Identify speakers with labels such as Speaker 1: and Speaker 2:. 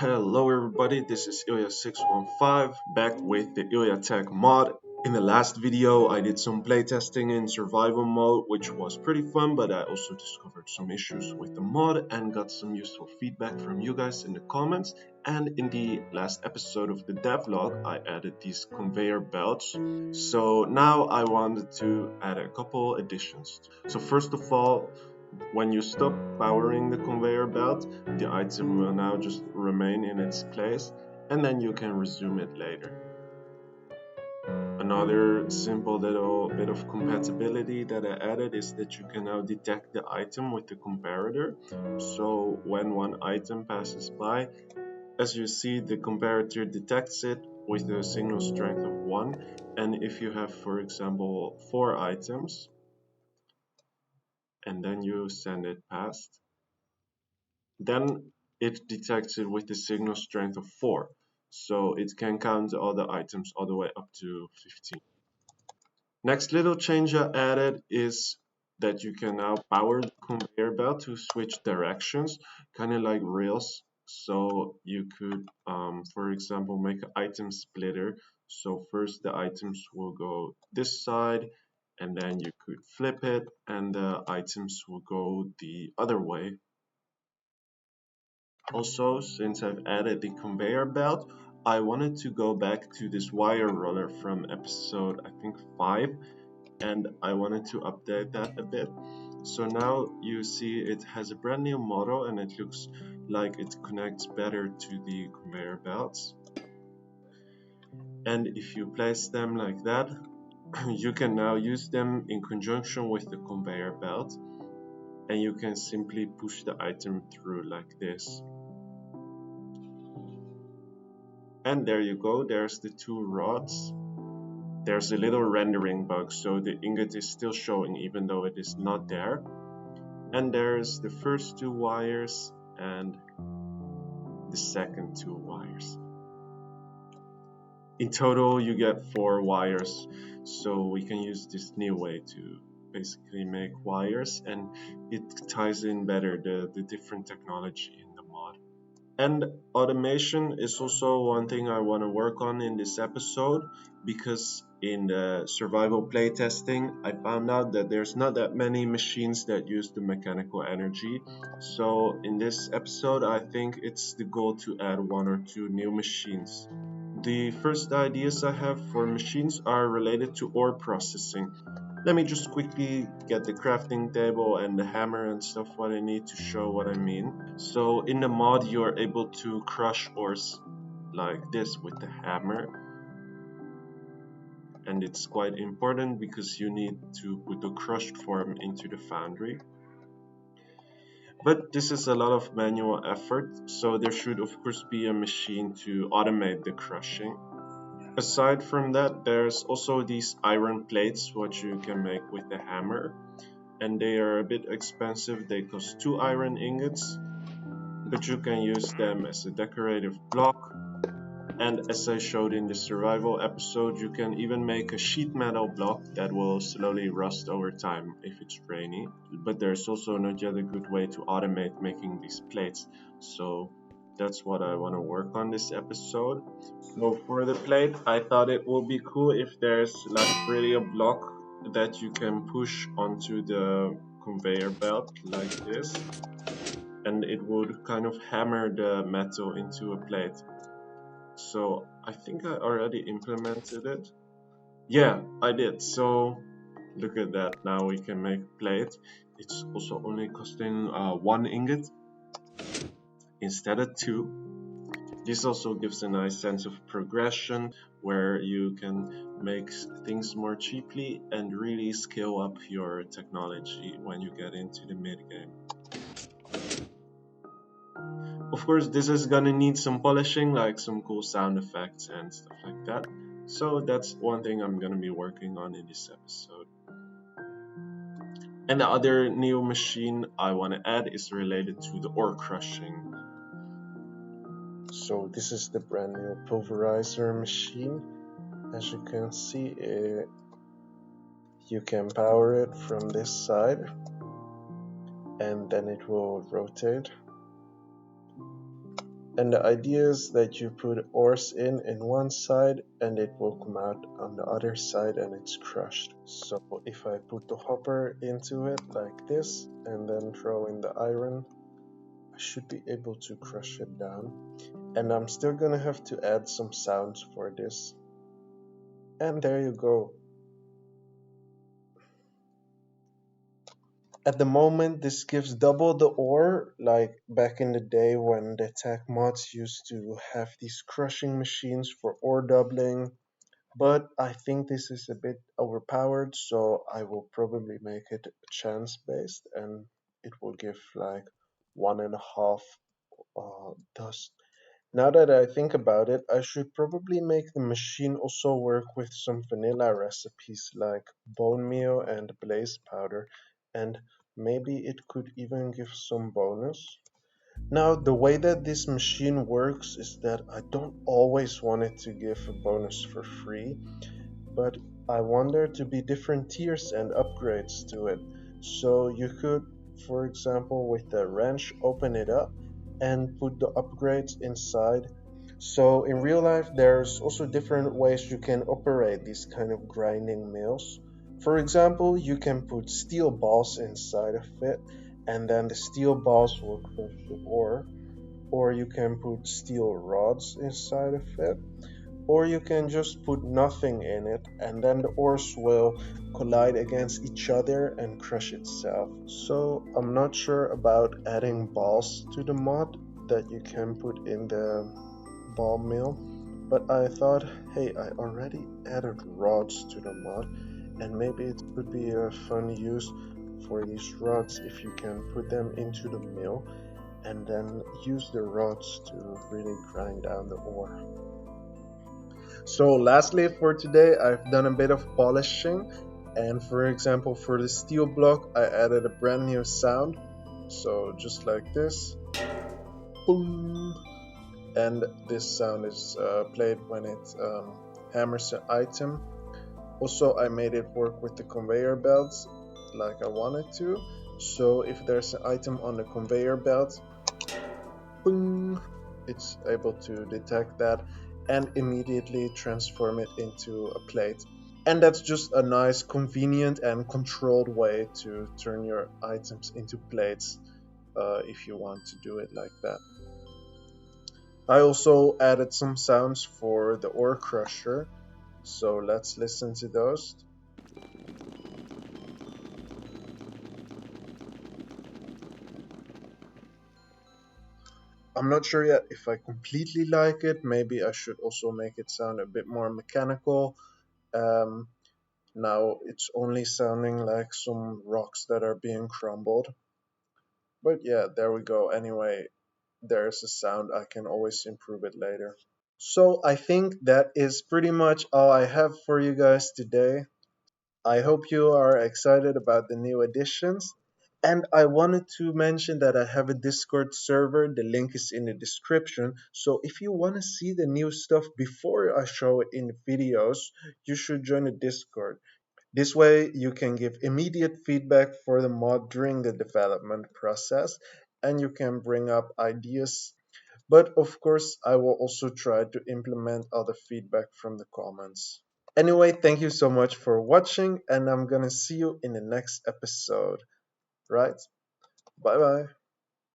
Speaker 1: Hello everybody, this is ilja615 back with the iljaTech mod. In the last video I did some playtesting in survival mode, which was pretty fun, but I also discovered some issues with the mod and got some useful feedback from you guys in the comments. And in the last episode of the devlog I added these conveyor belts, so now I wanted to add a couple additions. So first of all, when you stop powering the conveyor belt, the item will now just remain in its place, and then you can resume it later. Another simple little bit of compatibility that I added is that you can now detect the item with the comparator. So when one item passes by, as you see, the comparator detects it with a signal strength of 1, and if you have, for example, 4 items and then you send it past, then it detects it with the signal strength of 4, so it can count all the items all the way up to 15. Next little change I added is that you can now power the conveyor belt to switch directions, kind of like rails. So you could, for example, make an item splitter. So first the items will go this side, and then you could flip it and the items will go the other way. Also, since I've added the conveyor belt, I wanted to go back to this wire roller from episode, I think 5, and I wanted to update that a bit. So now you see it has a brand new model and it looks like it connects better to the conveyor belts. And if you place them like that, you can now use them in conjunction with the conveyor belt, and you can simply push the item through like this. And there you go, there's the 2 rods. There's a little rendering bug, so the ingot is still showing even though it is not there. And there's the first 2 wires and the second 2 wires. In total you get 4 wires, so we can use this new way to basically make wires, and it ties in better the different technology in the mod. And automation is also one thing I want to work on in this episode, because in the survival playtesting I found out that there's not that many machines that use the mechanical energy. So in this episode I think it's the goal to add 1 or 2 new machines. The first ideas I have for machines are related to ore processing. Let me just quickly get the crafting table and the hammer and stuff what I need to show what I mean. So in the mod you are able to crush ores like this with the hammer, and it's quite important because you need to put the crushed form into the foundry. But this is a lot of manual effort, so there should of course be a machine to automate the crushing. Aside from that, there's also these iron plates what you can make with the hammer, and they are a bit expensive. They cost 2 iron ingots, but you can use them as a decorative block. And as I showed in the survival episode, you can even make a sheet metal block that will slowly rust over time if it's rainy. But there's also not yet a good way to automate making these plates, so that's what I want to work on this episode. So for the plate, I thought it would be cool if there's like really a block that you can push onto the conveyor belt like this, and it would kind of hammer the metal into a plate. So I think I already implemented it. Yeah, I did. So look at that. Now we can make plate. It's also only costing 1 ingot instead of 2. This also gives a nice sense of progression where you can make things more cheaply and really scale up your technology when you get into the mid game. Of course, this is gonna need some polishing, like some cool sound effects and stuff like that. So that's one thing I'm gonna be working on in this episode. And the other new machine I want to add is related to the ore crushing. So this is the brand new pulverizer machine. As you can see, you can power it from this side and then it will rotate,
Speaker 2: And the idea is that you put ores in one side and it will come out on the other side and it's crushed. So if I put the hopper into it like this and then throw in the iron, I should be able to crush it down. And I'm still gonna have to add some sounds for this. And there you go. At the moment, this gives double the ore, like back in the day when the tech mods used to have these crushing machines for ore doubling. But I think this is a bit overpowered, so I will probably make it chance based and it will give like 1.5 dust. Now that I think about it, I should probably make the machine also work with some vanilla recipes like bone meal and blaze powder, and maybe it could even give some bonus. Now, the way that this machine works is that I don't always want it to give a bonus for free, but I want there to be different tiers and upgrades to it. So you could, for example, with the wrench, open it up and put the upgrades inside. So in real life, there's also different ways you can operate these kind of grinding mills. For example, you can put steel balls inside of it, and then the steel balls will crush the ore, or you can put steel rods inside of it, or you can just put nothing in it and then the ores will collide against each other and crush itself. So I'm not sure about adding balls to the mod that you can put in the ball mill, but I thought, hey, I already added rods to the mod and maybe it could be a fun use for these rods if you can put them into the mill and then use the rods to really grind down the ore. So lastly for today, I've done a bit of polishing, and for example for the steel block I added a brand new sound, so just like this, boom, and this sound is played when it hammers an item. Also I made it work with the conveyor belts like I wanted to, so if there's an item on the conveyor belt, boom, it's able to detect that and immediately transform it into a plate. And that's just a nice, convenient, and controlled way to turn your items into plates if you want to do it like that. I also added some sounds for the ore crusher, so let's listen to those. I'm not sure yet if I completely like it. Maybe I should also make it sound a bit more mechanical. Um, Now it's only sounding like some rocks that are being crumbled. But yeah, there we go. Anyway, there's a sound. I can always improve it later. So I think that is pretty much all I have for you guys today. I hope you are excited about the new additions. And I wanted to mention that I have a Discord server. The link is in the description. So if you want to see the new stuff before I show it in the videos, you should join the Discord. This way, you can give immediate feedback for the mod during the development process, and you can bring up ideas. But of course, I will also try to implement all the feedback from the comments. Anyway, thank you so much for watching, and I'm gonna see you in the next episode. Right? Bye bye.